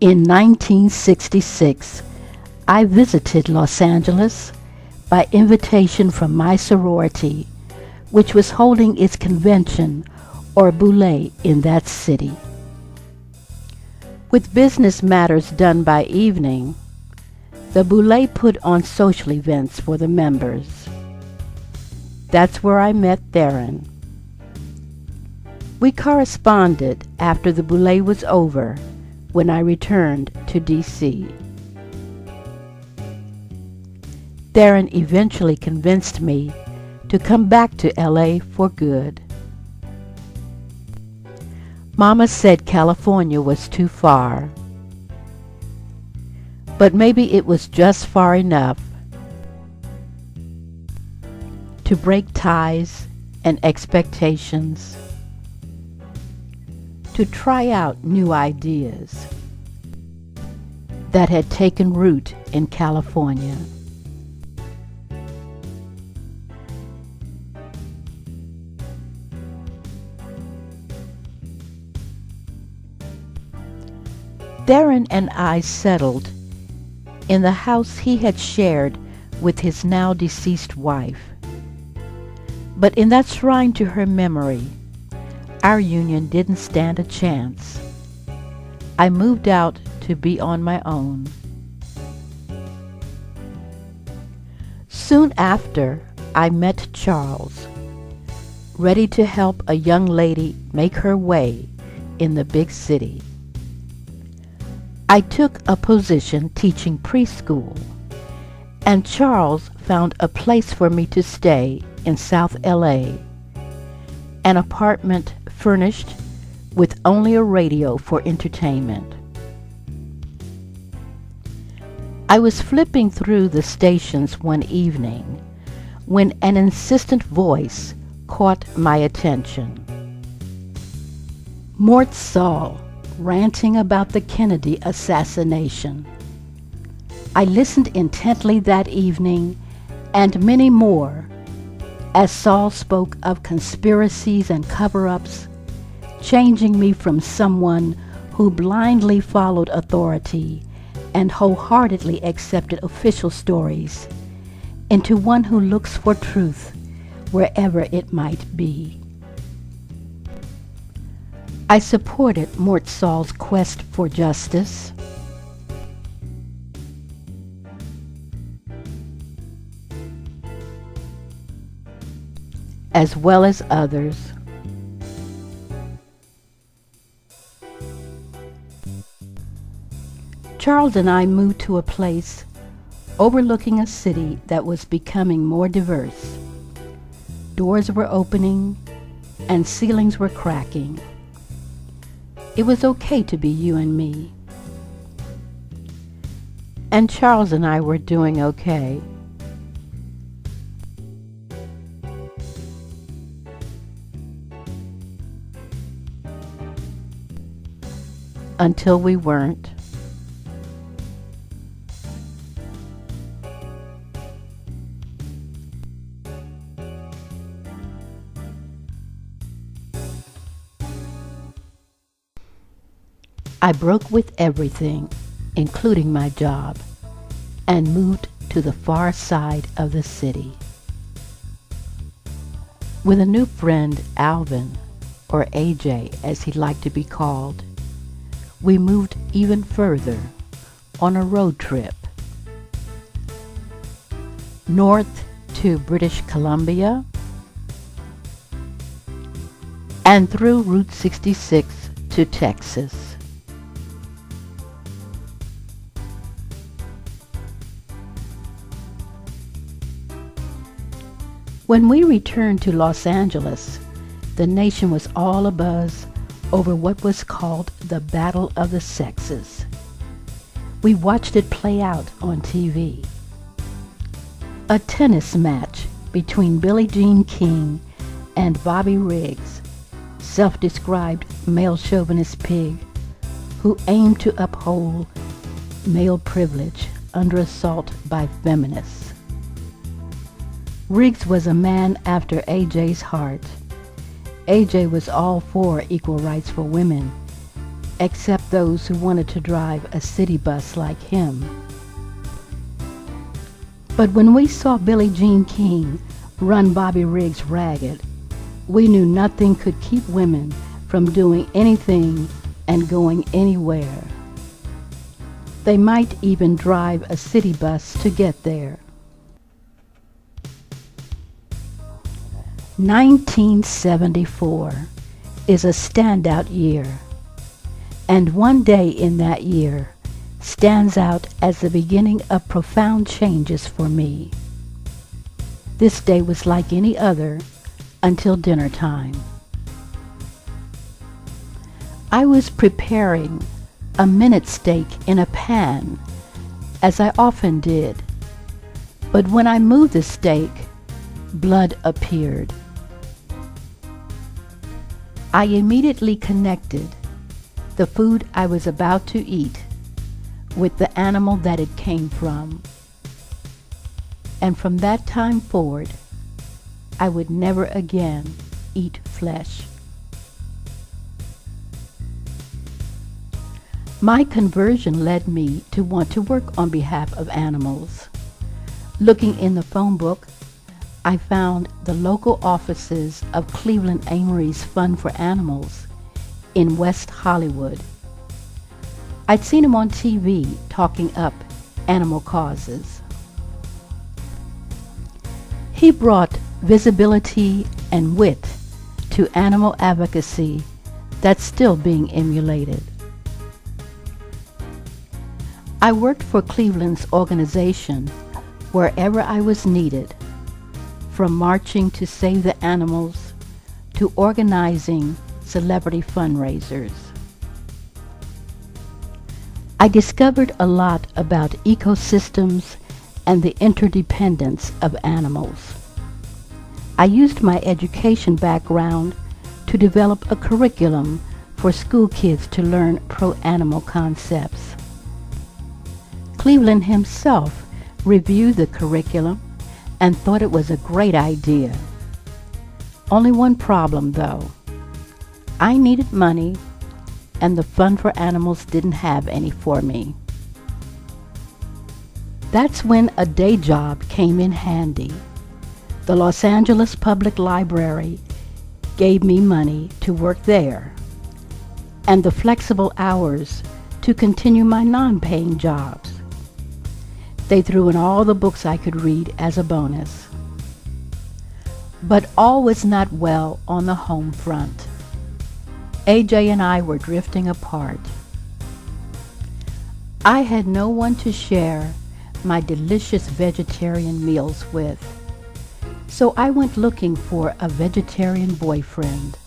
In 1966, I visited Los Angeles by invitation from my sorority, which was holding its convention or boule in that city. With business matters done by evening, the boule put on social events for the members. That's where I met Theron. We corresponded after the boule was over when I returned to D.C. Theron eventually convinced me to come back to L.A. for good. Mama said California was too far, but maybe it was just far enough to break ties and expectations, to try out new ideas that had taken root in California. Theron and I settled in the house he had shared with his now deceased wife. But in that shrine to her memory, our union didn't stand a chance. I moved out to be on my own. Soon after, I met Charles, ready to help a young lady make her way in the big city. I took a position teaching preschool, and Charles found a place for me to stay in South LA, an apartment furnished with only a radio for entertainment. I was flipping through the stations one evening when an insistent voice caught my attention. Mort Saul, ranting about the Kennedy assassination. I listened intently that evening, and many more, as Saul spoke of conspiracies and cover-ups, changing me from someone who blindly followed authority and wholeheartedly accepted official stories into one who looks for truth wherever it might be. I supported Mort Saul's quest for justice. As well as others. Charles and I moved to a place overlooking a city that was becoming more diverse. Doors were opening and ceilings were cracking. It was okay to be you and me. And Charles and I were doing okay. Until we weren't. I broke with everything, including my job, and moved to the far side of the city. With a new friend, Alvin, or AJ as he liked to be called, we moved even further on a road trip. North to British Columbia and through Route 66 to Texas. When we returned to Los Angeles, the nation was all abuzz over what was called the Battle of the Sexes. We watched it play out on TV. A tennis match between Billie Jean King and Bobby Riggs, self-described male chauvinist pig who aimed to uphold male privilege under assault by feminists. Riggs was a man after AJ's heart. AJ was all for equal rights for women, except those who wanted to drive a city bus like him. But when we saw Billie Jean King run Bobby Riggs ragged, we knew nothing could keep women from doing anything and going anywhere. They might even drive a city bus to get there. 1974 is a standout year, and one day in that year stands out as the beginning of profound changes for me. This day was like any other until dinner time. I was preparing a minute steak in a pan, as I often did, but when I moved the steak, blood appeared. I immediately connected the food I was about to eat with the animal that it came from. And from that time forward, I would never again eat flesh. My conversion led me to want to work on behalf of animals. Looking in the phone book, I found the local offices of Cleveland Amory's Fund for Animals in West Hollywood. I'd seen him on TV talking up animal causes. He brought visibility and wit to animal advocacy that's still being emulated. I worked for Cleveland's organization wherever I was needed, from marching to save the animals to organizing celebrity fundraisers. I discovered a lot about ecosystems and the interdependence of animals. I used my education background to develop a curriculum for school kids to learn pro-animal concepts. Cleveland himself reviewed the curriculum and thought it was a great idea. Only one problem though. I needed money and the Fund for Animals didn't have any for me. That's when a day job came in handy. The Los Angeles Public Library gave me money to work there and the flexible hours to continue my non-paying jobs. They threw in all the books I could read as a bonus. But all was not well on the home front. AJ and I were drifting apart. I had no one to share my delicious vegetarian meals with, so I went looking for a vegetarian boyfriend.